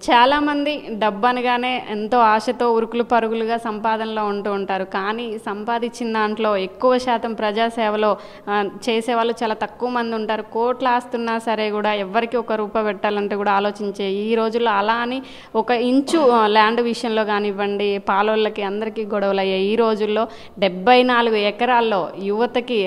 చాలామంది డబ్బు అనగానే ఎంతో ఆశతో ఉరుకులు పరుగులుగా సంపాదనలో ఉంటూ ఉంటారు. కానీ సంపాదించిన దాంట్లో ఎక్కువ శాతం ప్రజాసేవలో చేసేవాళ్ళు చాలా తక్కువ మంది ఉంటారు. కోట్లు ఆస్తున్నా సరే కూడా ఎవరికి ఒక రూపాయి పెట్టాలంటే కూడా ఆలోచించే ఈ రోజుల్లో అలా అని ఒక ఇంచు ల్యాండ్ విషయంలో కానివ్వండి, పాలోళ్ళకి అందరికీ గొడవలు అయ్యాయి. ఈ రోజుల్లో 74 ఎకరాల్లో యువతకి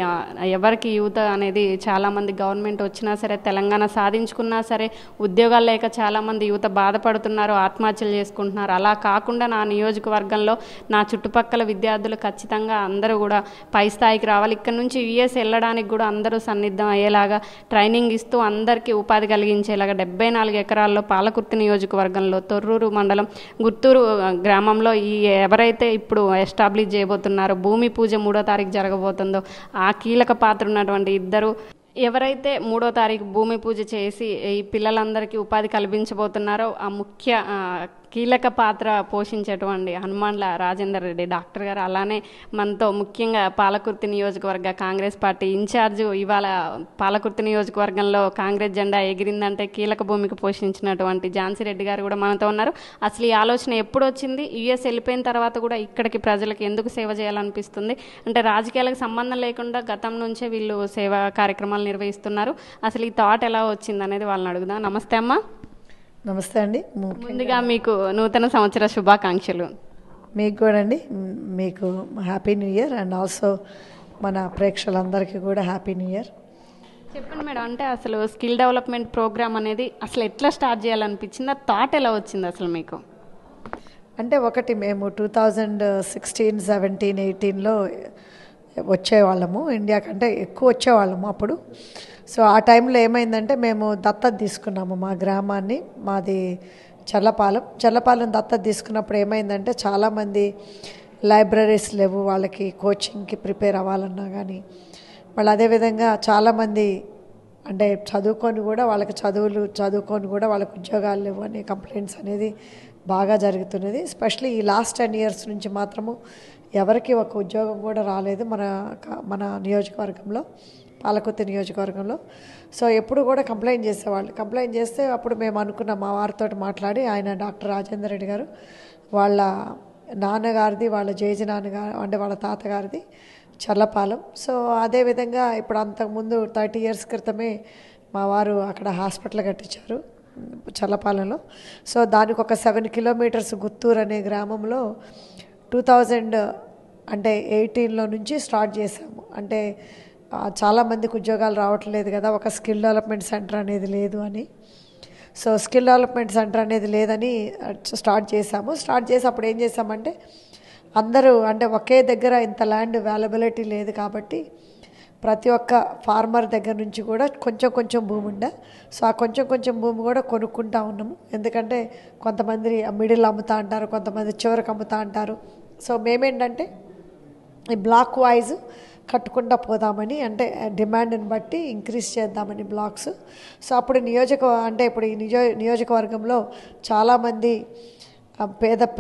ఎవరికి యువత అనేది చాలామంది గవర్నమెంట్ వచ్చినా సరే, తెలంగాణ సాధించుకున్నా సరే ఉద్యోగాలు లేక చాలామంది యువత బాధపడుతున్నారు, ఆత్మహత్యలు చేసుకుంటున్నారు. అలా కాకుండా నా నియోజకవర్గంలో నా చుట్టుపక్కల విద్యార్థులు ఖచ్చితంగా అందరూ కూడా పై స్థాయికి రావాలి. ఇక్కడ నుంచి యుఎస్ వెళ్ళడానికి కూడా అందరూ సన్నిద్ధం అయ్యేలాగా ట్రైనింగ్ ఇస్తూ అందరికీ ఉపాధి కలిగించేలాగా 74 ఎకరాల్లో పాలకుర్తి నియోజకవర్గంలో తొర్రూరు మండలం గుత్తూరు గ్రామంలో ఎవరైతే ఇప్పుడు ఎస్టాబ్లిష్ చేయబోతున్నారో భూమి పూజ 3వ తారీఖు జరగబోతుందో ఆ కీలక పాత్ర ఉన్నటువంటి ఇద్దరు ఎవరైతే 3వ తారీఖు భూమి పూజ చేసి ఈ పిల్లలందరికీ ఉపాధి కల్పించబోతున్నారో ఆ ముఖ్య కీలక పాత్ర పోషించేటువంటి హనుమాన్ల రాజేందర్ రెడ్డి డాక్టర్ గారు, అలానే మనతో ముఖ్యంగా పాలకుర్తి నియోజకవర్గ కాంగ్రెస్ పార్టీ ఇన్ఛార్జు, ఇవాళ పాలకుర్తి నియోజకవర్గంలో కాంగ్రెస్ జెండా ఎగిరిందంటే కీలక భూమిక పోషించినటువంటి ఝాన్సీ రెడ్డి గారు కూడా మనతో ఉన్నారు. అసలు ఈ ఆలోచన ఎప్పుడు వచ్చింది? యుఎస్ వెళ్ళిపోయిన తర్వాత కూడా ఇక్కడికి ప్రజలకు ఎందుకు సేవ చేయాలనిపిస్తుంది? అంటే రాజకీయాలకు సంబంధం లేకుండా గతం నుంచే వీళ్ళు సేవా కార్యక్రమాలు నిర్వహిస్తున్నారు. అసలు ఈ థాట్ ఎలా వచ్చింది అనేది వాళ్ళని అడుగుదాం. నమస్తే అమ్మ. నమస్తే అండి. ముందుగా మీకు నూతన సంవత్సర శుభాకాంక్షలు. మీకు కూడా అండి, మీకు happy new year and also మన ప్రేక్షకులందరికీ కూడా హ్యాపీ న్యూ ఇయర్. చెప్పండి మేడం, అంటే అసలు స్కిల్ డెవలప్మెంట్ ప్రోగ్రామ్ అనేది అసలు ఎట్లా స్టార్ట్ చేయాలనిపించింది? ఆ థాట్ ఎలా వచ్చింది అసలు మీకు? అంటే ఒకటి, మేము 2016, 17, 18లో వచ్చేవాళ్ళము ఇండియా కంటే ఎక్కువ వచ్చేవాళ్ళము అప్పుడు. సో ఆ టైంలో ఏమైందంటే మేము దత్తత తీసుకున్నాము మా గ్రామాన్ని. మాది చర్లపాలెం దత్తత తీసుకున్నప్పుడు ఏమైందంటే చాలామంది లైబ్రరీస్ లేవు, వాళ్ళకి కోచింగ్కి ప్రిపేర్ అవ్వాలన్నా కానీ. వాళ్ళు అదేవిధంగా చాలామంది అంటే చదువుకొని కూడా వాళ్ళకి చదువుకొని కూడా వాళ్ళకి ఉద్యోగాలు లేవు అనే కంప్లైంట్స్ అనేది బాగా జరుగుతున్నది. ఎస్పెషలీ ఈ లాస్ట్ 10 years నుంచి మాత్రము ఎవరికి ఒక ఉద్యోగం కూడా రాలేదు మన నియోజకవర్గంలో, పాలకుర్తి నియోజకవర్గంలో. సో ఎప్పుడు కూడా కంప్లైంట్ చేస్తే అప్పుడు మేము అనుకున్నాం, మా వారితో మాట్లాడి, ఆయన డాక్టర్ రాజేందర్ రెడ్డి గారు వాళ్ళ నాన్నగారిది, వాళ్ళ జేజి నాన్నగారు అంటే వాళ్ళ తాతగారిది చర్లపాలెం. సో అదేవిధంగా ఇప్పుడు అంతకుముందు 30 years క్రితమే మా వారు అక్కడ హాస్పిటల్ కట్టించారు చర్లపాలెంలో. సో దానికి ఒక 7 kilometers గుత్తూరు అనే గ్రామంలో 2018లో నుంచి స్టార్ట్ చేశాము. అంటే చాలామందికి ఉద్యోగాలు రావట్లేదు కదా, ఒక స్కిల్ డెవలప్మెంట్ సెంటర్ అనేది లేదు అని. సో స్కిల్ డెవలప్మెంట్ సెంటర్ అనేది లేదని స్టార్ట్ చేసి అప్పుడు ఏం చేసామంటే అందరూ అంటే ఒకే దగ్గర ఇంత ల్యాండ్ అవైలబిలిటీ లేదు కాబట్టి ప్రతి ఒక్క ఫార్మర్ దగ్గర నుంచి కూడా కొంచెం భూమి ఉండే. సో ఆ కొంచెం భూమి కూడా కొనుక్కుంటా ఉన్నాము. ఎందుకంటే కొంతమంది మిడిల్ అమ్ముతా అంటారు, కొంతమంది చివరికి అమ్ముతా అంటారు. సో మేమేంటంటే ఈ బ్లాక్ వైజ్ కట్టుకుంటా పోదామని, అంటే డిమాండ్ని బట్టి ఇంక్రీజ్ చేద్దామని బ్లాక్స్. సో అప్పుడు ఇప్పుడు ఈ నియోజకవర్గంలో చాలామంది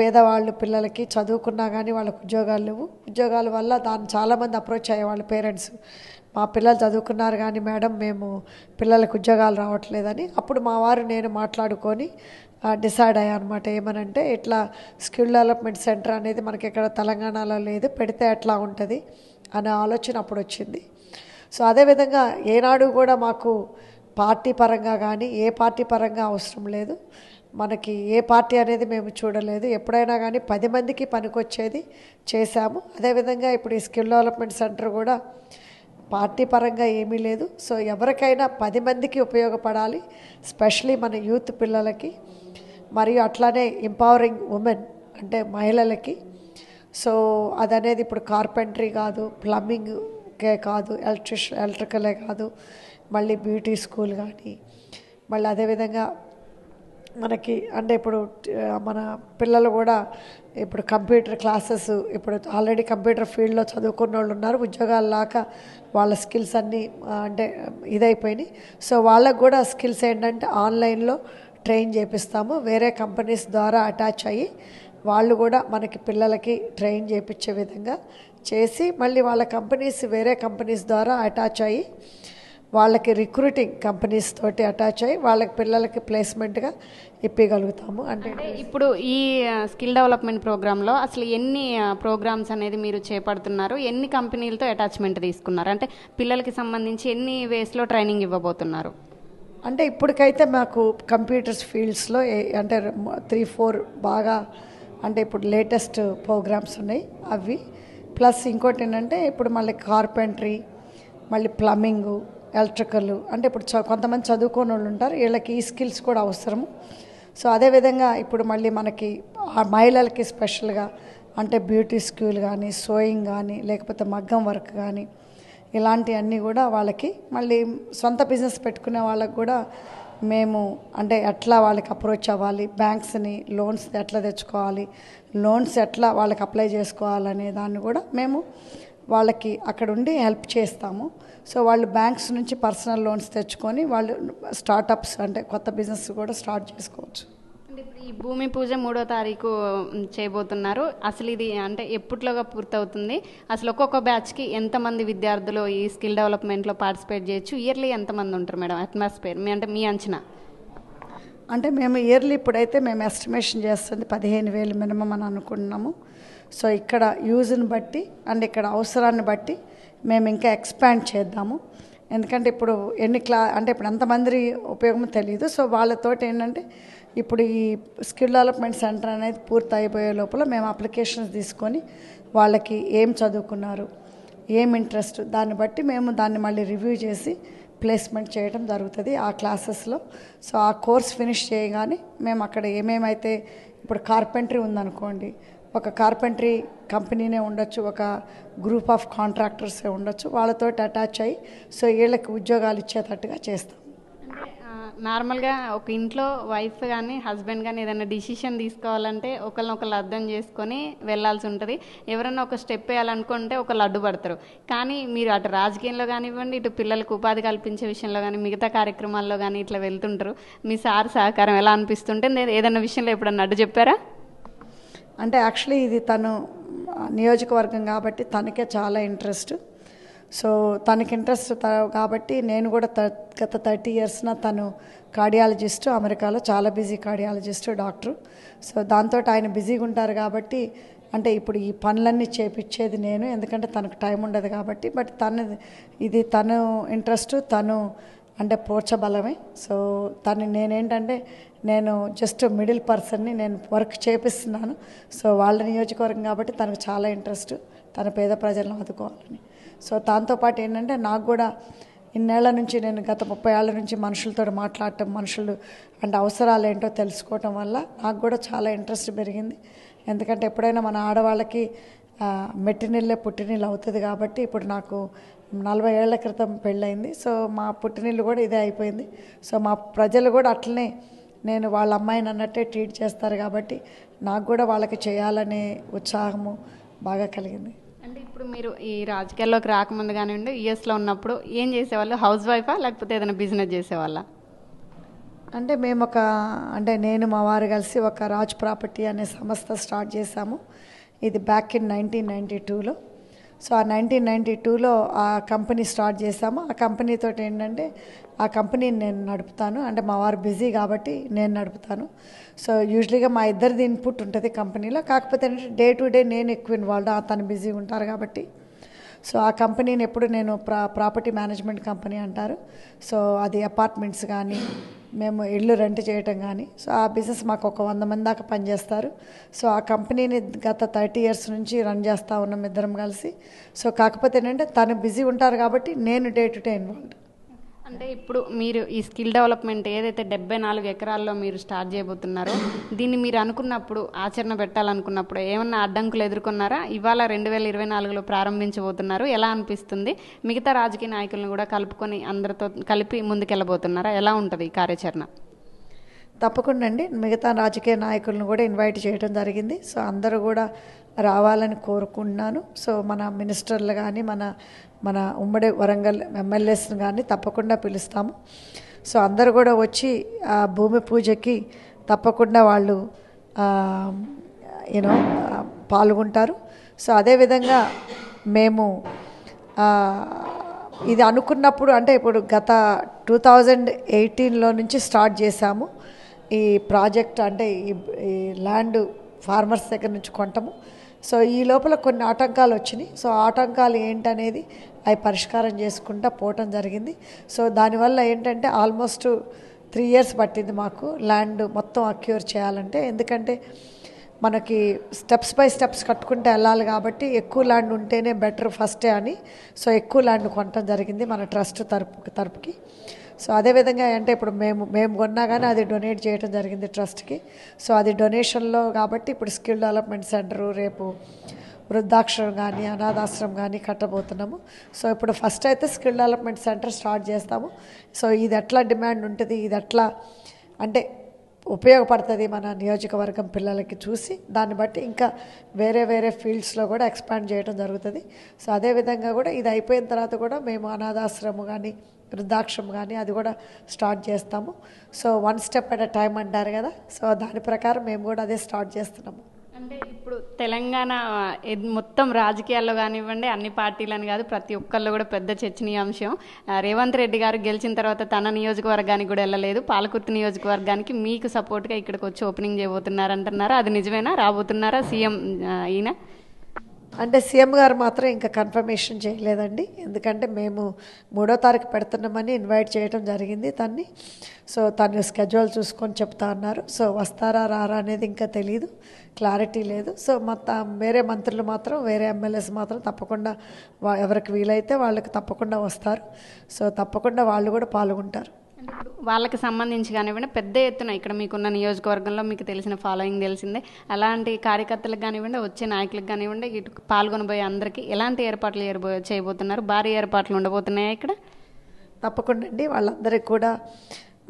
పేదవాళ్ళు పిల్లలకి చదువుకున్నా కానీ వాళ్ళకు ఉద్యోగాలు లేవు. ఉద్యోగాల వల్ల దాన్ని చాలామంది అప్రోచ్ అయ్యేవాళ్ళు పేరెంట్స్, మా పిల్లలు చదువుకున్నారు కానీ మేడం మేము పిల్లలకు ఉద్యోగాలు రావట్లేదని. అప్పుడు మా వారు నేను మాట్లాడుకొని డిసైడ్ అయ్యా అనమాట. ఏమనంటే ఇట్లా స్కిల్ డెవలప్మెంట్ సెంటర్ అనేది మనకి ఇక్కడ తెలంగాణలో లేదు, పెడితే ఎట్లా ఉంటుంది అనే ఆలోచన అప్పుడు వచ్చింది. సో అదేవిధంగా ఏనాడు కూడా మాకు పార్టీ పరంగా కానీ ఏ పార్టీ పరంగా అవసరం లేదు, మనకి ఏ పార్టీ అనేది మేము చూడలేదు. ఎప్పుడైనా కానీ 10 మందికి పనికొచ్చేది చేశాము. అదేవిధంగా ఇప్పుడు ఈ స్కిల్ డెవలప్మెంట్ సెంటర్ కూడా పార్టీ పరంగా ఏమీ లేదు. సో ఎవరికైనా 10 మందికి ఉపయోగపడాలి, స్పెషలీ మన యూత్ పిల్లలకి, మరియు అట్లానే ఎంపవరింగ్ ఉమెన్ అంటే మహిళలకి. సో అదనేది ఇప్పుడు కార్పెంటరీ కాదు, ప్లంబింగ్కే కాదు, ఎలక్ట్రికలే కాదు, మళ్ళీ బ్యూటీ స్కూల్ కానీ, మళ్ళీ అదేవిధంగా మనకి అంటే ఇప్పుడు మన పిల్లలు కూడా ఇప్పుడు కంప్యూటర్ క్లాసెస్, ఇప్పుడు ఆల్రెడీ కంప్యూటర్ ఫీల్డ్లో చదువుకున్న వాళ్ళు ఉన్నారు, ఉద్యోగాలు లేక వాళ్ళ స్కిల్స్ అన్నీ అంటే ఇదైపోయినాయి. సో వాళ్ళకు కూడా స్కిల్స్ ఏంటంటే ఆన్లైన్లో ట్రైన్ చేపిస్తాము, వేరే కంపెనీస్ ద్వారా అటాచ్ అయ్యి వాళ్ళు కూడా మనకి పిల్లలకి ట్రైన్ చేయించే విధంగా చేసి మళ్ళీ వాళ్ళ కంపెనీస్ వేరే కంపెనీస్ ద్వారా అటాచ్ అయ్యి వాళ్ళకి రిక్రూటింగ్ కంపెనీస్ తోటి అటాచ్ అయ్యి వాళ్ళకి పిల్లలకి ప్లేస్మెంట్గా ఇప్పగలుగుతాము. అంటే ఇప్పుడు ఈ స్కిల్ డెవలప్మెంట్ ప్రోగ్రాంలో అసలు ఎన్ని ప్రోగ్రామ్స్ అనేది మీరు చేపడుతున్నారు, ఎన్ని కంపెనీలతో అటాచ్మెంట్ తీసుకున్నారు, అంటే పిల్లలకి సంబంధించి ఎన్ని వేస్లో ట్రైనింగ్ ఇవ్వబోతున్నారు? అంటే ఇప్పటికైతే మాకు కంప్యూటర్స్ ఫీల్డ్స్లో అంటే 3-4 బాగా అంటే ఇప్పుడు లేటెస్ట్ ప్రోగ్రామ్స్ ఉన్నాయి అవి. ప్లస్ ఇంకోటి ఏంటంటే ఇప్పుడు మళ్ళీ కార్పెంటరీ, మళ్ళీ ప్లంబింగు, ఎలక్ట్రికల్, అంటే ఇప్పుడు కొంతమంది చదువుకోని వాళ్ళు ఉంటారు, వీళ్ళకి ఈ స్కిల్స్ కూడా అవసరము. సో అదేవిధంగా ఇప్పుడు మళ్ళీ మనకి మహిళలకి స్పెషల్గా అంటే బ్యూటీ స్కూల్ కానీ, సోయింగ్ కానీ, లేకపోతే మగ్గం వర్క్ కానీ, ఇలాంటివన్నీ కూడా వాళ్ళకి మళ్ళీ సొంత బిజినెస్ పెట్టుకునే వాళ్ళకి కూడా మేము అంటే ఎట్లా వాళ్ళకి అప్రోచ్ అవ్వాలి, బ్యాంక్స్ని లోన్స్ ఎట్లా తెచ్చుకోవాలి, లోన్స్ ఎట్లా వాళ్ళకి అప్లై చేసుకోవాలనే దాన్ని కూడా మేము వాళ్ళకి అక్కడ ఉండి హెల్ప్ చేస్తాము. సో వాళ్ళు బ్యాంక్స్ నుంచి పర్సనల్ లోన్స్ తెచ్చుకొని వాళ్ళు స్టార్టప్స్ అంటే కొత్త బిజినెస్ కూడా స్టార్ట్ చేసుకోవచ్చు. ఈ భూమి పూజ 3వ తారీఖు చేయబోతున్నారు. అసలు ఇది అంటే ఎప్పట్లోగా పూర్తవుతుంది? అసలు ఒక్కొక్క బ్యాచ్కి ఎంతమంది విద్యార్థులు ఈ స్కిల్ డెవలప్మెంట్లో పార్టిసిపేట్ చేయొచ్చు? ఇయర్లీ ఎంతమంది ఉంటారు మేడం? అట్మాస్ఫియర్ అంటే మీ అంచనా? అంటే మేము ఇయర్లీ ఇప్పుడైతే మేము ఎస్టిమేషన్ చేస్తుంది 15,000 మినిమం అని అనుకుంటున్నాము. సో ఇక్కడ యూజ్ని బట్టి అండ్ ఇక్కడ అవసరాన్ని బట్టి మేము ఇంకా ఎక్స్పాండ్ చేద్దాము. ఎందుకంటే ఇప్పుడు అంటే ఇప్పుడు ఎంతమంది ఉపయోగం తెలియదు. సో వాళ్ళతోటి ఏంటంటే ఇప్పుడు ఈ స్కిల్ డెవలప్మెంట్ సెంటర్ అనేది పూర్తి అయిపోయే లోపల మేము అప్లికేషన్స్ తీసుకొని వాళ్ళకి ఏం చదువుకున్నారు, ఏం ఇంట్రెస్ట్, దాన్ని బట్టి మేము దాన్ని మళ్ళీ రివ్యూ చేసి ప్లేస్మెంట్ చేయడం జరుగుతుంది ఆ క్లాసెస్లో. సో ఆ కోర్స్ ఫినిష్ చేయగానే మేము అక్కడ ఏమేమైతే ఇప్పుడు కార్పెంటరీ ఉందనుకోండి, ఒక కార్పెంటరీ కంపెనీనే ఉండొచ్చు, ఒక గ్రూప్ ఆఫ్ కాంట్రాక్టర్సే ఉండొచ్చు, వాళ్ళతోటి అటాచ్ అయ్యి సో వీళ్ళకి ఉద్యోగాలు ఇచ్చేటట్టుగా చేస్తాం. నార్మల్గా ఒక ఇంట్లో వైఫ్ కానీ హస్బెండ్ కానీ ఏదైనా డిసిషన్ తీసుకోవాలంటే ఒకరినొకరు అర్థం చేసుకొని వెళ్ళాల్సి ఉంటుంది. ఎవరైనా ఒక స్టెప్ వేయాలనుకుంటే ఒకళ్ళు అడ్డుపడతారు. కానీ మీరు అటు రాజకీయంలో కానివ్వండి, ఇటు పిల్లలకు ఉపాధి కల్పించే విషయంలో కానీ, మిగతా కార్యక్రమాల్లో కానీ ఇట్లా వెళ్తుంటారు. మీ సార్ సహకారం ఎలా అనిపిస్తుంటే ఏదైనా విషయంలో ఎప్పుడన్నా అడ్డు చెప్పారా? అంటే యాక్చువల్లీ ఇది తను నియోజకవర్గం కాబట్టి తనకే చాలా ఇంట్రెస్ట్. సో తనకి ఇంట్రెస్ట్ కాబట్టి నేను కూడా గత 30 years తను కార్డియాలజిస్టు, అమెరికాలో చాలా బిజీ కార్డియాలజిస్టు, డాక్టరు. సో దాంతో ఆయన బిజీగా ఉంటారు కాబట్టి అంటే ఇప్పుడు ఈ పనులన్నీ చేపించేది నేను, ఎందుకంటే తనకు టైం ఉండదు కాబట్టి. బట్ తను ఇంట్రెస్ట్, తను అంటే పోర్చబలమే. సో నేనేంటంటే నేను జస్ట్ మిడిల్ పర్సన్ని, నేను వర్క్ చేపిస్తున్నాను. సో వాళ్ళ నియోజకవర్గం కాబట్టి తనకు చాలా ఇంట్రెస్ట్, తన పేద ప్రజలను ఆదుకోవాలని. సో దాంతోపాటు ఏంటంటే నాకు కూడా ఇన్నేళ్ల నుంచి నేను గత 30 ఏళ్ల నుంచి మనుషులతో మాట్లాడటం, మనుషులు అంటే అవసరాలు ఏంటో తెలుసుకోవటం వల్ల నాకు కూడా చాలా ఇంట్రెస్ట్ పెరిగింది. ఎందుకంటే ఎప్పుడైనా మన ఆడవాళ్ళకి మెట్టినిళ్ళే పుట్టినిల్లు అవుతుంది కాబట్టి ఇప్పుడు నాకు 40 ఏళ్ల క్రితం పెళ్ళయింది. సో మా పుట్టినిల్లు కూడా ఇదే అయిపోయింది. సో మా ప్రజలు కూడా అట్లనే నేను వాళ్ళ అమ్మాయిని అన్నట్టే ట్రీట్ చేస్తారు కాబట్టి నాకు కూడా వాళ్ళకి చేయాలనే ఉత్సాహము బాగా కలిగింది. అంటే ఇప్పుడు మీరు ఈ రాజకీయాల్లోకి రాకముందు కానివ్వండి, యూఎస్లో ఉన్నప్పుడు ఏం చేసేవాళ్ళు? హౌస్ వైఫా లేకపోతే ఏదైనా బిజినెస్ చేసేవాళ్ళ? అంటే మేము అంటే నేను మా వారు కలిసి ఒక రాజ్ ప్రాపర్టీ అనే సంస్థ స్టార్ట్ చేశాము. ఇది బ్యాక్ ఇన్ 1992లో. సో ఆ 1992లో ఆ కంపెనీ స్టార్ట్ చేశాము. ఆ కంపెనీతో ఏంటంటే ఆ కంపెనీని నేను నడుపుతాను. అంటే మా వారు బిజీ కాబట్టి నేను నడుపుతాను. సో యూజువల్గా మా ఇద్దరిది ఇన్పుట్ ఉంటుంది కంపెనీలో. కాకపోతే ఏంటంటే డే టు డే నేను ఎక్కువ ఇన్వాల్వ్, తను బిజీగా ఉంటారు కాబట్టి. సో ఆ కంపెనీని ఎప్పుడు నేను ప్రాపర్టీ మేనేజ్మెంట్ కంపెనీ అంటారు. సో అది అపార్ట్మెంట్స్ కానీ, మేము ఇళ్ళు రెంట్ చేయటం కానీ, సో ఆ బిజినెస్ మాకు ఒక 100 మంది దాకా పనిచేస్తారు. సో ఆ కంపెనీని గత 30 years నుంచి రన్ చేస్తూ ఉన్నాం ఇద్దరం కలిసి. సో కాకపోతే ఏంటంటే తను బిజీ ఉంటారు కాబట్టి నేను డే టు డే ఇన్వాల్వ్. అంటే ఇప్పుడు మీరు ఈ స్కిల్ డెవలప్మెంట్ ఏదైతే 74 ఎకరాల్లో మీరు స్టార్ట్ చేయబోతున్నారో దీన్ని మీరు అనుకున్నప్పుడు, ఆచరణ పెట్టాలనుకున్నప్పుడు ఏమన్నా అడ్డంకులు ఎదుర్కొన్నారా? ఇవాళ 2024లో ప్రారంభించబోతున్నారు, ఎలా అనిపిస్తుంది? మిగతా రాజకీయ నాయకులను కూడా కలుపుకొని అందరితో కలిపి ముందుకెళ్ళబోతున్నారా? ఎలా ఉంటుంది ఈ కార్యాచరణ? తప్పకుండా అండి, మిగతా రాజకీయ నాయకులను కూడా ఇన్వైట్ చేయడం జరిగింది. సో అందరూ కూడా రావాలని కోరుకుంటున్నాను. సో మన మినిస్టర్లు కానీ, మన ఉమ్మడి వరంగల్ ఎమ్మెల్యేస్ని కానీ తప్పకుండా పిలుస్తాము. సో అందరూ కూడా వచ్చి ఆ భూమి పూజకి తప్పకుండా వాళ్ళు పాల్గొంటారు. సో అదేవిధంగా మేము ఇది అనుకున్నప్పుడు అంటే ఇప్పుడు గత 2018లో నుంచి స్టార్ట్ చేశాము ఈ ప్రాజెక్ట్. అంటే ఈ ల్యాండ్ ఫార్మర్స్ దగ్గర నుంచి కొంటాము. సో ఈ లోపల కొన్ని ఆటంకాలు వచ్చినాయి. సో ఆటంకాలు ఏంటనేది అవి పరిష్కారం చేసుకుంటా పోవటం జరిగింది. సో దానివల్ల ఏంటంటే ఆల్మోస్ట్ 3 years పట్టింది మాకు ల్యాండ్ మొత్తం అక్యూర్ చేయాలంటే. ఎందుకంటే మనకి స్టెప్స్ బై స్టెప్స్ కట్టుకుంటే వెళ్ళాలి కాబట్టి ఎక్కువ ల్యాండ్ ఉంటేనే బెటర్ ఫస్టే అని సో ఎక్కువ ల్యాండ్ కొనటం జరిగింది మన ట్రస్ట్ తరపుకి. సో అదేవిధంగా అంటే ఇప్పుడు మేము కొన్నా కానీ అది డొనేట్ చేయడం జరిగింది ట్రస్ట్కి. సో అది డొనేషన్లో కాబట్టి ఇప్పుడు స్కిల్ డెవలప్మెంట్ సెంటరు, రేపు వృద్ధాశ్రమం కానీ అనాథాశ్రమం కానీ కట్టబోతున్నాము. సో ఇప్పుడు ఫస్ట్ అయితే స్కిల్ డెవలప్మెంట్ సెంటర్ స్టార్ట్ చేస్తాము. సో ఇది ఎట్లా డిమాండ్ ఉంటుంది, ఇది ఎట్లా అంటే ఉపయోగపడుతుంది మన నియోజకవర్గం పిల్లలకి చూసి దాన్ని బట్టి ఇంకా వేరే ఫీల్డ్స్లో కూడా ఎక్స్పాండ్ చేయడం జరుగుతుంది. సో అదేవిధంగా కూడా ఇది అయిపోయిన తర్వాత కూడా మేము అనాథాశ్రమం కానీ వృద్ధాశ్రమం కానీ అది కూడా స్టార్ట్ చేస్తాము. So 1 step at a time అంటారు కదా. సో దాని ప్రకారం మేము కూడా అదే స్టార్ట్ చేస్తున్నాము. అంటే ఇప్పుడు తెలంగాణ మొత్తం రాజకీయాల్లో కానివ్వండి, అన్ని పార్టీలని కాదు, ప్రతి ఒక్కళ్ళు కూడా పెద్ద చర్చనీయాంశం. రేవంత్ రెడ్డి గారు గెలిచిన తర్వాత తన నియోజకవర్గానికి కూడా వెళ్ళలేదు. పాలకుర్తి నియోజకవర్గానికి మీకు సపోర్ట్గా ఇక్కడికి వచ్చి ఓపెనింగ్ చేయబోతున్నారు అంటున్నారా? అది నిజమేనా? రాబోతున్నారా సీఎం ఈయన? అంటే సీఎం గారు మాత్రం ఇంకా కన్ఫర్మేషన్ చేయలేదండి. ఎందుకంటే మేము 3వ తారీఖు పెడుతున్నామని ఇన్వైట్ చేయడం జరిగింది తన్ని. సో తను స్కెడ్యూల్ చూసుకొని చెప్తా అన్నారు. సో వస్తారా రారా అనేది ఇంకా తెలియదు, క్లారిటీ లేదు. సో వేరే మంత్రులు మాత్రం, వేరే ఎమ్మెల్యేస్ మాత్రం తప్పకుండా ఎవరికి వీలైతే వాళ్ళకి తప్పకుండా వస్తారు. సో తప్పకుండా వాళ్ళు కూడా పాల్గొంటారు. వాళ్ళకి సంబంధించి కానివ్వండి, పెద్ద ఎత్తున ఇక్కడ మీకున్న నియోజకవర్గంలో మీకు తెలిసిన ఫాలోయింగ్ తెలిసిందే, అలాంటి కార్యకర్తలకు కానివ్వండి, వచ్చే నాయకులకు కానివ్వండి, ఇటు పాల్గొనబోయే అందరికీ ఎలాంటి ఏర్పాట్లు చేయబోతున్నారు? భారీ ఏర్పాట్లు ఉండబోతున్నాయా ఇక్కడ? తప్పకుండా అండి. వాళ్ళందరికీ కూడా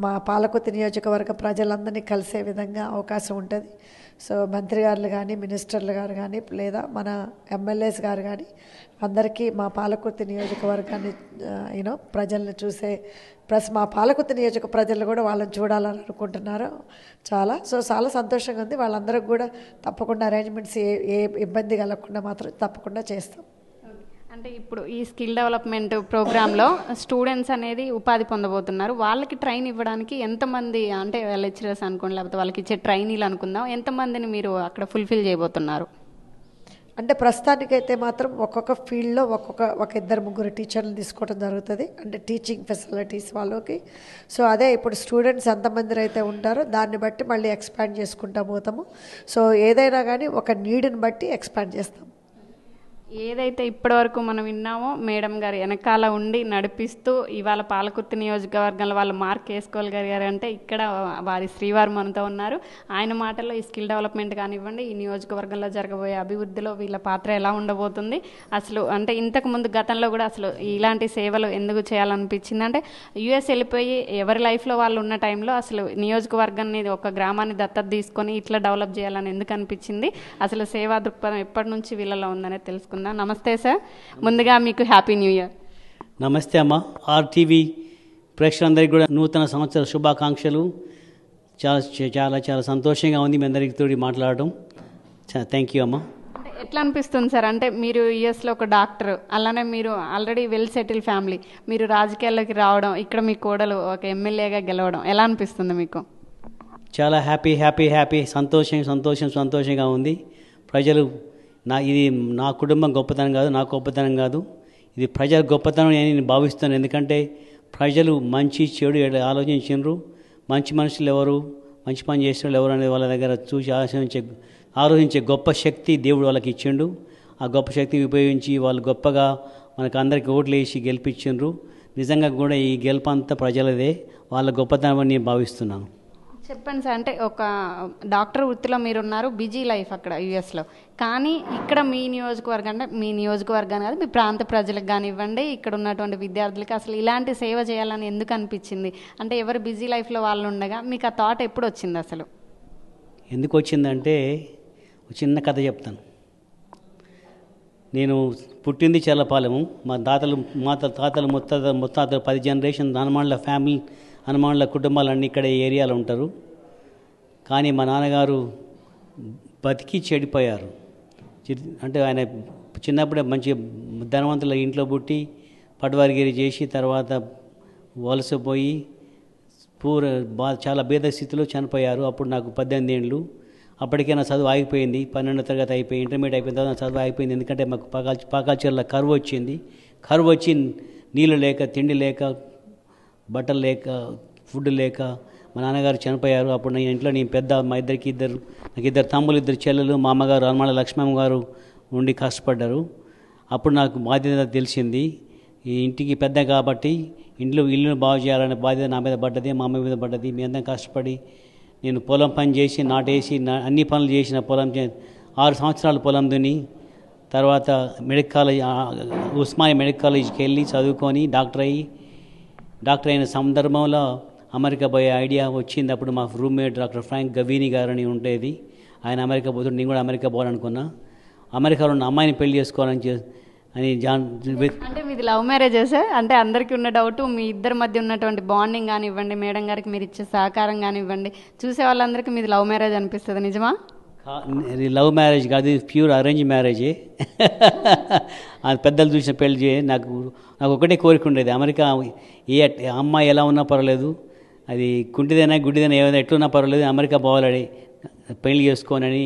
మా పాలకుర్తి నియోజకవర్గ ప్రజలందరినీ కలిసే విధంగా అవకాశం ఉంటుంది. సో మంత్రి గారు కానీ, మినిస్టర్లు గారు కానీ, లేదా మన ఎమ్మెల్యేస్ గారు కానీ అందరికీ మా పాలకుర్తి నియోజకవర్గాన్ని ప్రజల్ని చూసే మా పాలకుర్తి నియోజక ప్రజలు కూడా వాళ్ళని చూడాలని అనుకుంటున్నారు చాలా సంతోషంగా ఉంది. వాళ్ళందరికీ కూడా తప్పకుండా అరేంజ్మెంట్స్ ఏ ఇబ్బంది కలగకుండా మాత్రం తప్పకుండా చేస్తాం. అంటే ఇప్పుడు ఈ స్కిల్ డెవలప్మెంట్ ప్రోగ్రాంలో స్టూడెంట్స్ అనేది ఉపాధి పొందబోతున్నారు. వాళ్ళకి ట్రైన్ ఇవ్వడానికి ఎంతమంది, అంటే లెక్చరర్స్ అనుకోండి, లేకపోతే వాళ్ళకి ఇచ్చే ట్రైనీలు అనుకుందాం, ఎంతమందిని మీరు అక్కడ ఫుల్ఫిల్ చేయబోతున్నారు? అంటే ప్రస్తుతానికైతే మాత్రం ఒక్కొక్క ఫీల్డ్లో ఒక 2-3 టీచర్లు తీసుకోవడం జరుగుతుంది. అంటే టీచింగ్ ఫెసిలిటీస్ వాళ్ళకి. సో అదే ఇప్పుడు స్టూడెంట్స్ ఎంతమంది అయితే ఉంటారో దాన్ని బట్టి మళ్ళీ ఎక్స్పాండ్ చేసుకుంటా పోతాము. సో ఏదైనా కానీ ఒక నీడ్ని బట్టి ఎక్స్పాండ్ చేస్తాము. ఏదైతే ఇప్పటివరకు మనం విన్నామో మేడం గారు వెనకాల ఉండి నడిపిస్తూ ఇవాళ పాలకుర్తి నియోజకవర్గంలో వాళ్ళు మార్క్ వేసుకోగలిగారు అంటే ఇక్కడ వారి శ్రీవారు మనతో ఉన్నారు. ఆయన మాటల్లో ఈ స్కిల్ డెవలప్మెంట్ కానివ్వండి, ఈ నియోజకవర్గంలో జరగబోయే అభివృద్ధిలో వీళ్ళ పాత్ర ఎలా ఉండబోతుంది, అసలు అంటే ఇంతకుముందు గతంలో కూడా అసలు ఇలాంటి సేవలు ఎందుకు చేయాలనిపించింది, అంటే యుఎస్ వెళ్ళిపోయి ఎవరి లైఫ్లో వాళ్ళు ఉన్న టైంలో అసలు నియోజకవర్గాన్ని, ఒక గ్రామాన్ని దత్తత తీసుకొని ఇట్లా డెవలప్ చేయాలని ఎందుకు అనిపించింది, అసలు సేవా దృక్పథం ఎప్పటి నుంచి వీళ్ళలో ఉందనేది తెలుసుకుందాం. నమస్తే సార్, ముందుగా మీకు హ్యాపీ న్యూ ఇయర్. నమస్తే అమ్మ. RTV ప్రేక్షకులందరికీ కూడా నూతన సంవత్సర శుభాకాంక్షలు. చాలా సంతోషంగా ఉంది మీ అందరికీ తోటి మాట్లాడడం. థ్యాంక్ యూ అమ్మ. ఎట్లా అనిపిస్తుంది సార్, అంటే మీరు యుఎస్లో ఒక డాక్టర్, అలానే మీరు ఆల్రెడీ వెల్ సెటిల్ ఫ్యామిలీ, మీరు రాజకీయాల్లోకి రావడం, ఇక్కడ మీ కోడలు ఒక ఎమ్మెల్యేగా గెలవడం ఎలా అనిపిస్తుంది మీకు? చాలా హ్యాపీ సంతోషంగా ఉంది. ప్రజలు ఇది నా కుటుంబం గొప్పతనం కాదు, నా గొప్పతనం కాదు, ఇది ప్రజల గొప్పతనం నేను భావిస్తాను. ఎందుకంటే ప్రజలు మంచి చెడు ఆలోచించారు. మంచి మనుషులు ఎవరు, మంచి పని చేసిన వాళ్ళు ఎవరు అనేది వాళ్ళ దగ్గర చూసి ఆలోచించే గొప్ప శక్తి దేవుడు వాళ్ళకి ఇచ్చిండు. ఆ గొప్ప శక్తిని ఉపయోగించి వాళ్ళు గొప్పగా మనకు అందరికీ ఓట్లు వేసి గెలిపించిండ్రు. నిజంగా కూడా ఈ గెలుపు అంతా ప్రజలదే, వాళ్ళ గొప్పతనం అని నేను భావిస్తున్నాను. చెప్పండి సార్, అంటే ఒక డాక్టర్ వృత్తిలో మీరున్నారు, బిజీ లైఫ్ అక్కడ యుఎస్లో, కానీ ఇక్కడ మీ నియోజకవర్గం, అంటే మీ నియోజకవర్గాన్ని కాదు, మీ ప్రాంత ప్రజలకు కానివ్వండి, ఇక్కడ ఉన్నటువంటి విద్యార్థులకి అసలు ఇలాంటి సేవ చేయాలని ఎందుకు అనిపించింది? అంటే ఎవరు బిజీ లైఫ్లో వాళ్ళు ఉండగా మీకు ఆ థాట్ ఎప్పుడు వచ్చింది అసలు? ఎందుకు వచ్చిందంటే చిన్న కథ చెప్తాను. నేను పుట్టింది చర్లపాలెము. మా తాతలు ముత్తాతలు 10 జనరేషన్ హనుమాన్ల ఫ్యామిలీ, హనుమాన్ల కుటుంబాలన్నీ ఇక్కడ ఈ ఏరియాలో ఉంటారు. కానీ మా నాన్నగారు బతికి చెడిపోయారు. అంటే ఆయన చిన్నప్పుడే మంచి ధనవంతుల ఇంట్లో పుట్టి పట్వారిగిరి చేసి తర్వాత వలసపోయి చాలా బీద స్థితిలో చనిపోయారు. అప్పుడు నాకు 18 ఏళ్ళు. అప్పటికే నా చదువు ఆగిపోయింది. 12వ తరగతి అయిపోయి ఇంటర్మీడియట్ అయిపోయిన తర్వాత నా చదువు ఆగిపోయింది. ఎందుకంటే మాకు పాకాల్చర్ల కరువు వచ్చింది. కరువు వచ్చి నీళ్ళు లేక, తిండి లేక, బట్టలు లేక, ఫుడ్ లేక మా నాన్నగారు చనిపోయారు. అప్పుడు నేను ఇంట్లో పెద్ద, నాకు ఇద్దరు తమ్ముళ్ళు, 2 చెల్లెలు, మా అమ్మగారు అల్మాల లక్ష్మమ్మ గారు ఉండి కష్టపడ్డారు. అప్పుడు నాకు బాధ్యత తెలిసింది. ఈ ఇంటికి పెద్ద కాబట్టి ఇల్లును బాగు చేయాలనే బాధ్యత నా మీద పడ్డది, మా అమ్మ మీద పడ్డది. మీ అందరం కష్టపడి నేను పొలం పని చేసి, నాటేసి, అన్ని పనులు చేసిన 6 సంవత్సరాలు పొలం దున్ని తర్వాత మెడికల్ కాలేజ్, ఉస్మానియా మెడికల్ కాలేజీకి వెళ్ళి చదువుకొని డాక్టర్ అయిన సందర్భంలో అమెరికా పోయే ఐడియా వచ్చింది. అప్పుడు మా రూమ్మేట్ డాక్టర్ ఫ్రాంక్ గవీని గారని ఉండేది. ఆయన అమెరికా పోతుంటే నేను కూడా అమెరికా పోవాలనుకున్నా. అమెరికాలో ఉన్న అమ్మాయిని పెళ్లి చేసుకోవాలని అని అంటే మీది లవ్ మ్యారేజెస్? అంటే అందరికీ ఉన్న డౌట్, మీ ఇద్దరి మధ్య ఉన్నటువంటి బాండింగ్ కానివ్వండి, మేడం గారికి మీరు ఇచ్చే సహకారం కానివ్వండి, చూసే వాళ్ళందరికీ మీది లవ్ మ్యారేజ్ అనిపిస్తుంది, నిజమా? లవ్ మ్యారేజ్ కాదు, ప్యూర్ అరేంజ్ మ్యారేజే. అది పెద్దలు చూసిన పెళ్లి నాకు ఒకటే కోరిక ఉండేది. అమెరికా ఏ అమ్మాయి ఎలా ఉన్నా పర్వాలేదు, అది కుంటిదైనా గుడ్డిదైనా ఏదైనా ఎట్లున్నా పర్వాలేదు, అమెరికా పోవాలని పెళ్లి చేసుకోనని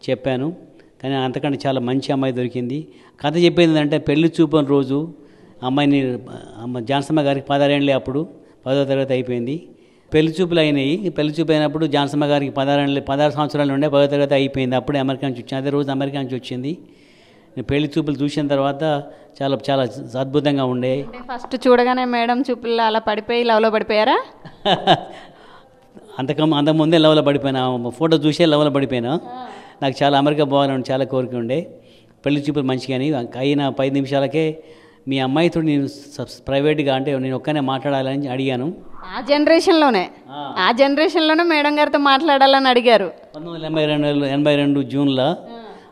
చెప్పాను. కానీ అంతకంటే చాలా మంచి అమ్మాయి దొరికింది. కథ చెప్పేది అంటే పెళ్లి చూపని రోజు అమ్మాయిని జాన్సమ్మ గారికి 16 ఏళ్ళే, అప్పుడు 10వ తరగతి అయిపోయింది. పెళ్లి చూపులు అయినాయి. పెళ్లి చూపు అయినప్పుడు జాన్సమ్మ గారికి 16 సంవత్సరాలు ఉండే, 10వ తరగతి అయిపోయింది. అప్పుడే అమెరికా నుంచి వచ్చింది. అదే రోజు అమెరికా నుంచి వచ్చింది. పెళ్లి చూపులు చూసిన తర్వాత చాలా చాలా అద్భుతంగా ఉండే. ఫస్ట్ చూడగానే మేడం చూపుల్లో అలా పడిపోయి లవ్లో పడిపోయారా? అంతకుముందే లవ్లో పడిపోయినా, ఫోటో చూసే లవ్లో పడిపోయినా. నాకు చాలా అమెరికా పోవాలని చాలా కోరిక ఉండే. పెళ్లి చూపులు మంచిగాని అయిన 5 నిమిషాలకే మీ అమ్మాయితో నేను ప్రైవేట్గా, అంటే నేను ఒక్కనే మాట్లాడాలని అడిగాను. ఆ జనరేషన్లోనే మేడం గారితో మాట్లాడాలని అడిగారు. 1982 జూన్లో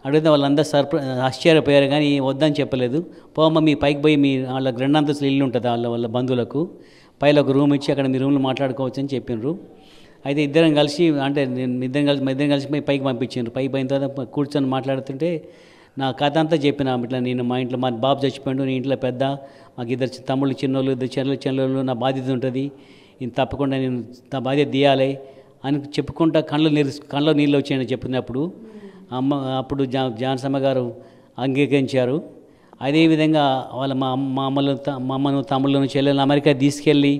అడిగితే వాళ్ళందరూ ఆశ్చర్యపోయారు, కానీ వద్దని చెప్పలేదు. పోమ్మ మీ పైకి పోయి మీ వాళ్ళకి 2 అంతస్తులు ఇల్లు ఉంటుంది వాళ్ళ బంధువులకు, పైలో ఒక రూమ్ ఇచ్చి అక్కడ మీ రూమ్లో మాట్లాడుకోవచ్చు అని చెప్పినారు. అయితే ఇద్దరం కలిసి ఇద్దరం కలిసి పైకి పంపించారు. పైకి పోయిన తర్వాత కూర్చొని మాట్లాడుతుంటే నా కథ అంతా చెప్పిన. ఇట్లా నేను మా ఇంట్లో మా బాబు చచ్చిపోయాడు, నీ ఇంట్లో పెద్ద, మాకు 2 తమ్ముళ్ళు చిన్నోళ్ళు, 2 చెల్లెళ్ళు, నా బాధ్యత ఉంటుంది, తప్పకుండా నేను నా బాధ్యత తీయాలి అని చెప్పుకుంటా కళ్ళలో నీళ్ళు వచ్చాయని చెప్పినప్పుడు అప్పుడు జాన్సమ్మ గారు అంగీకరించారు. అదేవిధంగా మా అమ్మను, తమ్ముళ్ళను, చెల్లెలను అమెరికా తీసుకెళ్ళి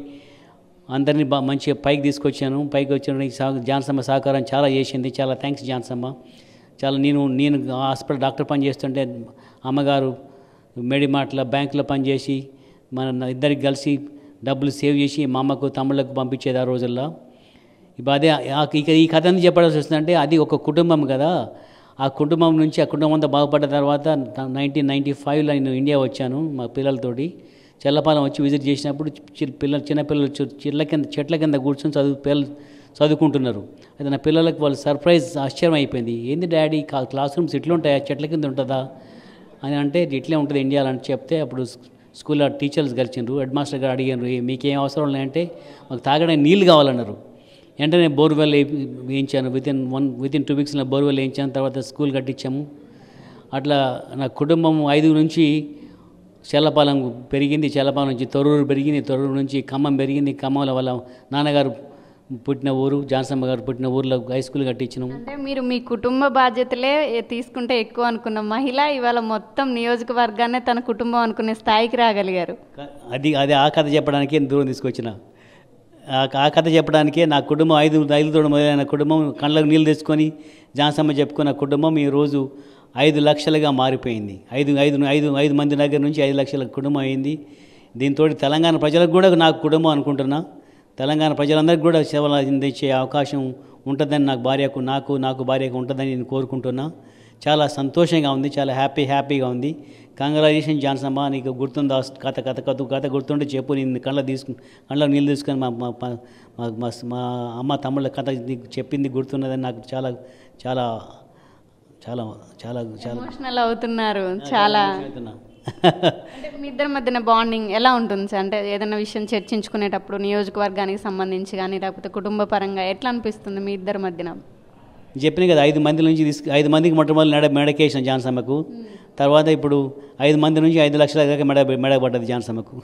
అందరినీ మంచిగా పైకి తీసుకొచ్చాను. పైకి వచ్చిన జాన్సమ్మ సహకారం చాలా చేసింది. చాలా థ్యాంక్స్ జాన్సమ్మ. చాలా నేను హాస్పిటల్ డాక్టర్ పని చేస్తుంటే అమ్మగారు మెడిమార్ట్లో బ్యాంకులో పనిచేసి మన ఇద్దరికి కలిసి డబ్బులు సేవ్ చేసి మా అమ్మకు, తమ్ముళ్ళకు పంపించేది ఆ రోజుల్లో. ఇప్పుడు అదే ఈ కథ ఎందుకు చెప్పాల్సి వస్తుందంటే, అది ఒక కుటుంబం కదా. ఆ కుటుంబం నుంచి ఆ కుటుంబం అంతా బాగుపడ్డ తర్వాత 1995లో నేను ఇండియా వచ్చాను మా పిల్లలతోటి. చెల్లపాలెం వచ్చి విజిట్ చేసినప్పుడు చిన్నపిల్లలు చెట్ల కింద కూర్చొని చదువుకుంటున్నారు. అయితే నా పిల్లలకు వాళ్ళు సర్ప్రైజ్, ఆశ్చర్యం అయిపోయింది. ఏంది డాడీ క్లాస్ రూమ్స్ ఇట్లుంటాయా, చెట్ల కింద ఉంటుందా అని అంటే, ఇట్లే ఉంటుంది ఇండియాలో అని చెప్తే అప్పుడు స్కూల్లో టీచర్స్ కలిసిండ్రు. హెడ్ మాస్టర్ గారు అడిగారు, మీకేం అవసరం లేదంటే మాకు తాగడానికి నీళ్ళు కావాలన్నారు. వెంటనే బోర్వెల్ వేయించాను. వితిన్ 2 వీక్స్లో బోర్వెల్ వేయించాను. తర్వాత స్కూల్ కట్టించాము. అట్లా నా కుటుంబం 5 నుంచి చెల్లపాలెం పెరిగింది. చెల్లపాలెం నుంచి తొర్రూరు పెరిగింది. తొర్రూరు నుంచి ఖమ్మం పెరిగింది. ఖమ్మంలో వాళ్ళ నాన్నగారు పుట్టిన ఊరు, జాన్సమ్మ గారు పుట్టిన ఊర్లో హై స్కూల్ కట్టించినాం. అంటే మీరు మీ కుటుంబ బాధ్యతలే తీసుకుంటే ఎక్కువ అనుకున్న మహిళ ఇవాళ మొత్తం నియోజకవర్గాన్ని తన కుటుంబం అనుకునే స్థాయికి రాగలిగారు. అది ఆ కథ చెప్పడానికే దూరం తీసుకొచ్చిన. ఆ కథ చెప్పడానికే నా కుటుంబం 5 మొదలైన కుటుంబం కళ్ళకు నీళ్ళు తెచ్చుకొని జాన్సమ్మ చెప్పుకున్న కుటుంబం ఈరోజు 5 లక్షలుగా మారిపోయింది. 5 మంది దగ్గర నుంచి 5 లక్షల కుటుంబం అయింది. దీంతో తెలంగాణ ప్రజలకు కూడా నాకు కుటుంబం అనుకుంటున్నా. తెలంగాణ ప్రజలందరికీ కూడా సేవలు అందించే అవకాశం ఉంటుందని నాకు భార్యకు ఉంటుందని నేను కోరుకుంటున్నా. చాలా సంతోషంగా ఉంది. చాలా హ్యాపీగా ఉంది. కంగ్రాచులేషన్ జాన్సమ్మ. నీకు గుర్తుందా కథ గుర్తుంటే చెప్పు. నేను కళ్ళలో నీళ్ళు తీసుకొని మా అమ్మ తమ్ముళ్ళ కథ నీకు చెప్పింది గుర్తున్నదని నాకు చాలా చాలా చాలా చాలా చాలా ఎమోషనల్ అవుతున్నారు. చాలా అంటే మీ ఇద్దరి మధ్యన బాండింగ్ ఎలా ఉంటుంది సార్? అంటే ఏదైనా విషయం చర్చించుకునేటప్పుడు నియోజకవర్గానికి సంబంధించి కానీ లేకపోతే కుటుంబ పరంగా ఎట్లా అనిపిస్తుంది మీ ఇద్దరి మధ్యన? చెప్పిన కదా 5 మంది నుంచి 5 మందికి మొట్టమొదటి మెడకేసిన జాన్సమ్మకు. తర్వాత ఇప్పుడు 5 మంది నుంచి 5 లక్షల దాకా మెడపడ్డది జాన్సమ్మకు.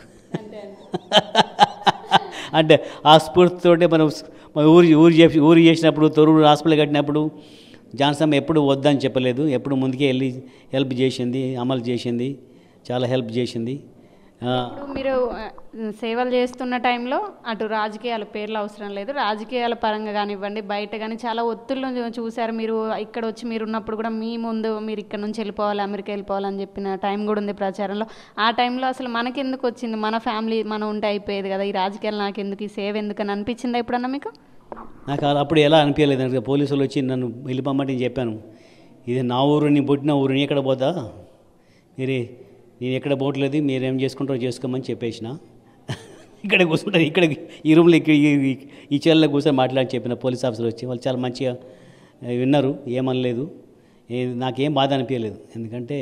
అంటే ఆ స్ఫూర్తితోటే మనం ఊరు చేసినప్పుడు, తొర్రూరు హాస్పిటల్ కట్టినప్పుడు జాన్సమ్మ ఎప్పుడు వద్దని చెప్పలేదు, ఎప్పుడు ముందుకే వెళ్ళి హెల్ప్ చేసింది, అమలు చేసింది, చాలా హెల్ప్ చేసింది. ఇప్పుడు మీరు సేవలు చేస్తున్న టైంలో అటు రాజకీయాల పేర్లు అవసరం లేదు, రాజకీయాల పరంగా కానివ్వండి, బయట కానీ చాలా ఒత్తిళ్ళు చూశారు. మీరు ఇక్కడ వచ్చి మీరు ఉన్నప్పుడు కూడా మీ ముందు మీరు ఇక్కడ నుంచి వెళ్ళిపోవాలి, అమెరికా వెళ్ళిపోవాలని చెప్పిన టైం కూడా ఉంది ప్రచారంలో. ఆ టైంలో అసలు మనకెందుకు వచ్చింది, మన ఫ్యామిలీ మనం ఉంటే అయిపోయేది కదా, ఈ రాజకీయాలు నాకెందుకు, ఈ సేవ ఎందుకని అనిపించిందా ఎప్పుడన్నా మీకు? నాకు అప్పుడు ఎలా అనిపించలేదు. అంటే పోలీసులు వచ్చి నన్ను వెళ్ళిపోమంటే చెప్పాను, ఇది నా ఊరు, నీ పుట్టిన ఊరు, నీ ఎక్కడ పోతా, నేను ఎక్కడ పోవట్లేదు, మీరేం చేసుకుంటారో చేసుకోమని చెప్పేసిన. ఇక్కడ కూర్చుంటారు, ఇక్కడ ఈ రూమ్లో ఈ చైర్లో కూర్చొని మాట్లాడి చెప్పిన. పోలీస్ ఆఫీసర్ వచ్చి వాళ్ళు చాలా మంచిగా విన్నారు, ఏమనలేదు. నాకేం బాధ అనిపించలేదు. ఎందుకంటే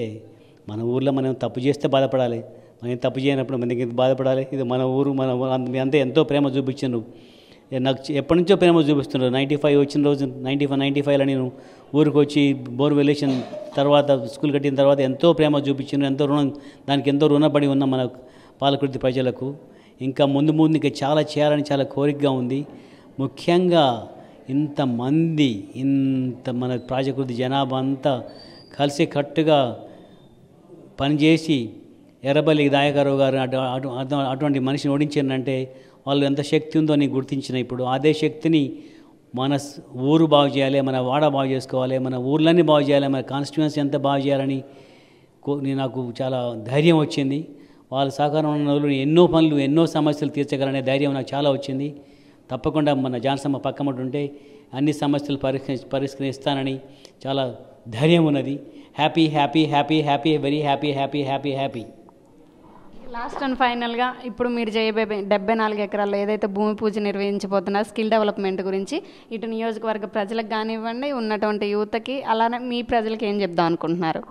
మన ఊర్లో మనం తప్పు చేస్తే బాధపడాలి, మనం తప్పు చేయనప్పుడు మనకి బాధపడాలి. ఇది మన ఊరు, మీ అంతా ఎంతో ప్రేమ చూపించారు. నాకు ఎప్పటి నుంచో ప్రేమ చూపిస్తున్నారు. 95 వచ్చిన రోజు 95లో నేను ఊరికి వచ్చి బోర్ వెలేషన్ తర్వాత స్కూల్ కట్టిన తర్వాత ఎంతో ప్రేమ చూపించాను, ఎంతో దానికి ఎంతో రుణపడి ఉన్న మన పాలకుర్తి ప్రజలకు. ఇంకా ముందు ఇంకా చాలా చేయాలని చాలా కోరికగా ఉంది. ముఖ్యంగా ఇంతమంది మన ప్రాజెక్టు జనాభా అంతా కలిసి కట్టుగా పనిచేసి ఎర్రబల్లి దయాకరావు గారు అటువంటి మనిషిని ఓడించారంటే వాళ్ళు ఎంత శక్తి ఉందో అని గుర్తించిన. ఇప్పుడు అదే శక్తిని మన ఊరు బాగు చేయాలి, మన వాడ బాగు చేసుకోవాలి, మన ఊర్లన్నీ బాగు చేయాలి, మన కాన్స్టిట్యుయెన్సీ ఎంత బాగు చేయాలని నాకు చాలా ధైర్యం వచ్చింది. వాళ్ళ సహకారం ఉన్న రోజులు ఎన్నో పనులు, ఎన్నో సమస్యలు తీర్చగలనే ధైర్యం నాకు చాలా వచ్చింది. తప్పకుండా మన జాన్సమ్మ పక్కమటి ఉంటే అన్ని సమస్యలు పరిష్కరిస్తానని చాలా ధైర్యం ఉన్నది. Happy happy happy happy very happy happy happy happy. Last and ఫైనల్గా ఇప్పుడు మీరు చేయబోయే 74 ఎకరాల్లో ఏదైతే భూమి పూజ నిర్వహించబోతున్నారో స్కిల్ డెవలప్మెంట్ గురించి ఇటు నియోజకవర్గ ప్రజలకు కానివ్వండి, ఉన్నటువంటి యువతకి, అలానే మీ ప్రజలకి ఏం చెప్దాం అనుకుంటున్నారు?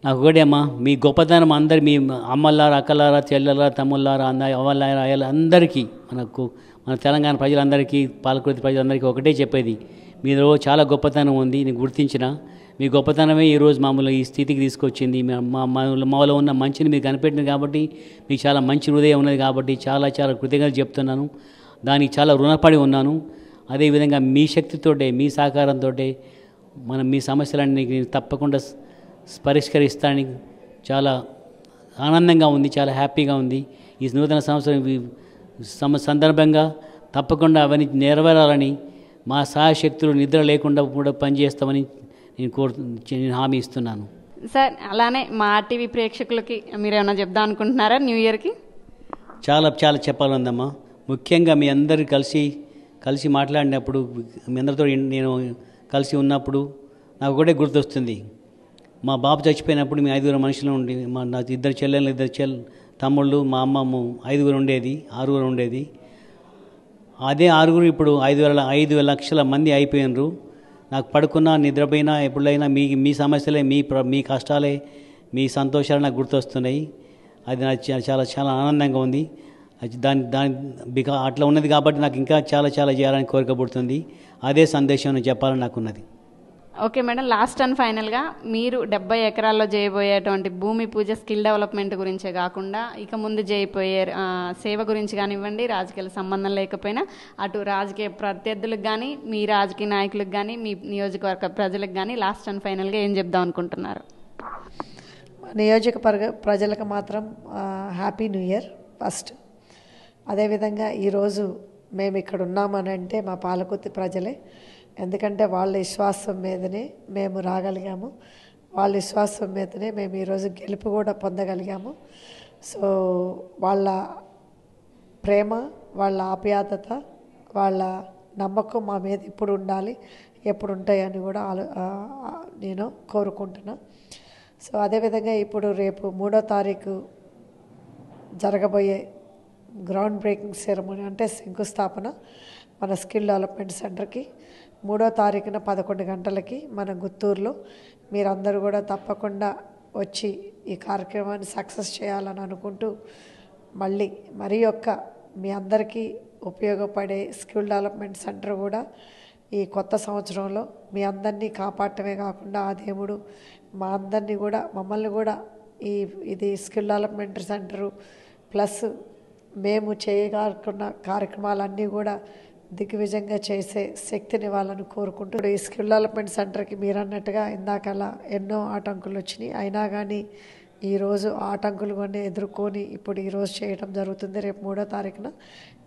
నాకు ఒకటే అమ్మా, మీ గొప్పతనం అందరు, మీ అమ్మలారా, అక్కలారా, చెల్లెలారా, తమ్ముళ్ళారా, అవ్వలారా, అందరికీ, మన తెలంగాణ ప్రజలందరికీ, పాలకుర్తి ప్రజలందరికీ ఒకటే చెప్పేది, మీలో చాలా గొప్పతనం ఉంది, నేను గుర్తించిన. మీ గొప్పతనమే ఈరోజు మామూలు ఈ స్థితికి తీసుకొచ్చింది. మాలో ఉన్న మంచిని మీరు కనిపెట్టింది కాబట్టి, మీకు చాలా మంచి హృదయం ఉన్నది కాబట్టి చాలా చాలా కృతజ్ఞతలు చెప్తున్నాను. దానికి చాలా రుణపడి ఉన్నాను. అదేవిధంగా మీ శక్తితోటే, మీ సహకారంతో మీ సమస్యలన్నీ తప్పకుండా పరిష్కరిస్తానికి చాలా ఆనందంగా ఉంది, చాలా హ్యాపీగా ఉంది. ఈ నూతన సంవత్సరం సందర్భంగా తప్పకుండా అవన్నీ నెరవేరాలని, మా సహాయశక్తులు నిద్ర లేకుండా కూడా పనిచేస్తామని నేను హామీ ఇస్తున్నాను. సార్, అలానే మా టీవీ ప్రేక్షకులకి మీరు ఏమైనా చెప్దాం అనుకుంటున్నారా న్యూ ఇయర్కి? చాలా చాలా చెప్పాలందమ్మా. ముఖ్యంగా మీ అందరు కలిసి మాట్లాడినప్పుడు, మీ అందరితో నేను కలిసి ఉన్నప్పుడు నాకు ఒకటే గుర్తొస్తుంది. మా బాబు చచ్చిపోయినప్పుడు మీ 5 మనుషులు ఉండి, నాకు 2 చెల్లెళ్ళు, 2 తమ్ముళ్ళు, మా అమ్మమ్మ 5 ఉండేది, 6 ఉండేది. అదే 6 ఇప్పుడు 5 లక్షల మంది అయిపోయినరు. నాకు పడుకున్నా, నిద్రపోయినా, ఎప్పుడైనా మీ సమస్యలే, మీ కష్టాలే, మీ సంతోషాలు నాకు గుర్తొస్తున్నాయి. అది నాకు చాలా చాలా ఆనందంగా ఉంది. అట్లా ఉన్నది కాబట్టి నాకు ఇంకా చాలా చాలా చేయాలని కోరిక పుడుతుంది. అదే సందేశం చెప్పాలని నాకున్నది. ఓకే మేడం, లాస్ట్ అండ్ ఫైనల్గా మీరు 70 ఎకరాల్లో చేయబోయేటువంటి భూమి పూజ స్కిల్ డెవలప్మెంట్ గురించే కాకుండా ఇక ముందు చేయబోయే సేవ గురించి కానివ్వండి, రాజకీయాల సంబంధం లేకపోయినా అటు రాజకీయ ప్రత్యర్థులకు కానీ, మీ రాజకీయ నాయకులకు కానీ, మీ నియోజకవర్గ ప్రజలకు కానీ లాస్ట్ అండ్ ఫైనల్గా ఏం చెప్దాం అనుకుంటున్నారు? నియోజకవర్గ ప్రజలకు మాత్రం హ్యాపీ న్యూ ఇయర్ ఫస్ట్. అదేవిధంగా ఈరోజు మేము ఇక్కడ ఉన్నామని అంటే మా పాలకుర్తి ప్రజలే. ఎందుకంటే వాళ్ళ విశ్వాసం మీదనే మేము రాగలిగాము, వాళ్ళ విశ్వాసం మీదనే మేము ఈరోజు గెలుపు కూడా పొందగలిగాము. సో వాళ్ళ ప్రేమ, వాళ్ళ ఆప్యాయత, వాళ్ళ నమ్మకం మా మీద ఇప్పుడు ఉండాలి, ఎప్పుడు ఉంటాయని కూడా నేను కోరుకుంటున్నా. సో అదేవిధంగా ఇప్పుడు రేపు 3వ తారీఖు జరగబోయే గ్రౌండ్ బ్రేకింగ్ సెరమనీ అంటే శంకుస్థాపన మన స్కిల్ డెవలప్మెంట్ సెంటర్కి 3వ తారీఖున 11 గంటలకి మన గుత్తూరులో. మీరందరూ కూడా తప్పకుండా వచ్చి ఈ కార్యక్రమాన్ని సక్సెస్ చేయాలని అనుకుంటూ, మరి మీ అందరికీ ఉపయోగపడే స్కిల్ డెవలప్మెంట్ సెంటర్ కూడా ఈ కొత్త సంవత్సరంలో మీ అందరినీ కాపాడటమే కాకుండా ఆ దేవుడు మా అందరినీ కూడా మమ్మల్ని కూడా ఇది స్కిల్ డెవలప్మెంట్ సెంటరు ప్లస్ మేము చేయగలుగుతున్న కార్యక్రమాలన్నీ కూడా దిగ్విజయంగా చేసే శక్తిని వాళ్ళని కోరుకుంటూ ఈ స్కిల్ డెవలప్మెంట్ సెంటర్కి మీరు అన్నట్టుగా ఇందాకలా ఎన్నో ఆటంకులు వచ్చినాయి, అయినా కానీ ఈరోజు ఆటంకులు కొన్ని ఎదుర్కొని ఇప్పుడు ఈరోజు చేయడం జరుగుతుంది. రేపు 3వ తారీఖున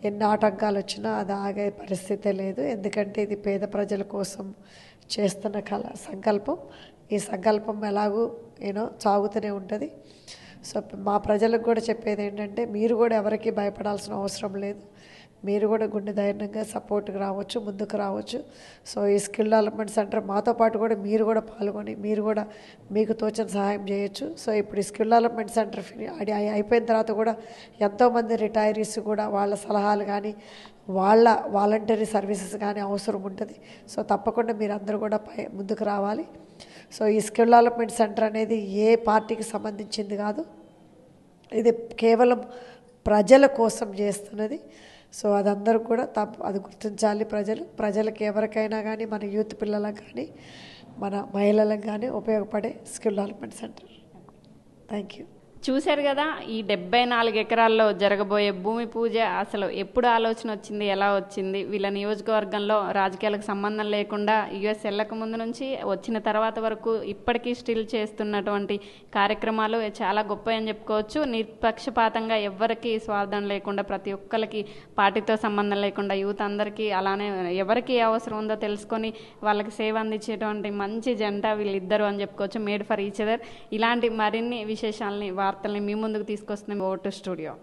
ఎన్ని ఆటంకాలు వచ్చినా అది ఆగే పరిస్థితే లేదు. ఎందుకంటే ఇది పేద ప్రజల కోసం చేస్తున్న సంకల్పం. ఈ సంకల్పం ఎలాగూ సాగుతూనే ఉంటుంది. సో మా ప్రజలకు కూడా చెప్పేది ఏంటంటే మీరు కూడా ఎవరికి భయపడాల్సిన అవసరం లేదు. మీరు కూడా గుండె ధైర్యంగా సపోర్ట్కి రావచ్చు, ముందుకు రావచ్చు. సో ఈ స్కిల్ డెవలప్మెంట్ సెంటర్ మాతో పాటు కూడా మీరు కూడా పాల్గొని మీరు కూడా మీకు తోచిన సహాయం చేయొచ్చు. సో ఇప్పుడు ఈ స్కిల్ డెవలప్మెంట్ సెంటర్ అయిపోయిన తర్వాత కూడా ఎంతోమంది రిటైరీస్ కూడా వాళ్ళ సలహాలు కానీ వాళ్ళ వాలంటరీ సర్వీసెస్ కానీ అవసరం ఉంటుంది. సో తప్పకుండా మీరు అందరూ కూడా ముందుకు రావాలి. సో ఈ స్కిల్ డెవలప్మెంట్ సెంటర్ అనేది ఏ పార్టీకి సంబంధించింది కాదు, ఇది కేవలం ప్రజల కోసం చేస్తున్నది. సో అదందరూ కూడా అది గుర్తించాలి. ప్రజలకు ఎవరికైనా కానీ మన యూత్ పిల్లలకు కానీ మన మహిళలకు కానీ ఉపయోగపడే skill development centre. Thank you. చూశారు కదా, ఈ 74 ఎకరాల్లో జరగబోయే భూమి పూజ అసలు ఎప్పుడు ఆలోచన వచ్చింది, ఎలా వచ్చింది? వీళ్ళ నియోజకవర్గంలో రాజకీయాలకు సంబంధం లేకుండా యుఎస్ వెళ్ళక ముందు నుంచి వచ్చిన తర్వాత వరకు ఇప్పటికీ స్టిల్ చేస్తున్నటువంటి కార్యక్రమాలు చాలా గొప్ప అని చెప్పుకోవచ్చు. నిష్పక్షపాతంగా ఎవరికి స్వార్థం లేకుండా ప్రతి ఒక్కరికి పార్టీతో సంబంధం లేకుండా యూత్ అందరికీ అలానే ఎవరికి అవసరం ఉందో తెలుసుకొని వాళ్ళకి సేవ అందించేటువంటి మంచి జంట వీళ్ళిద్దరు అని చెప్పుకోవచ్చు. Made for each other. ఇలాంటి మరిన్ని విశేషాలని వార్తల్ని మీ ముందుకు తీసుకొస్తున్నాం ఓటు స్టూడియో.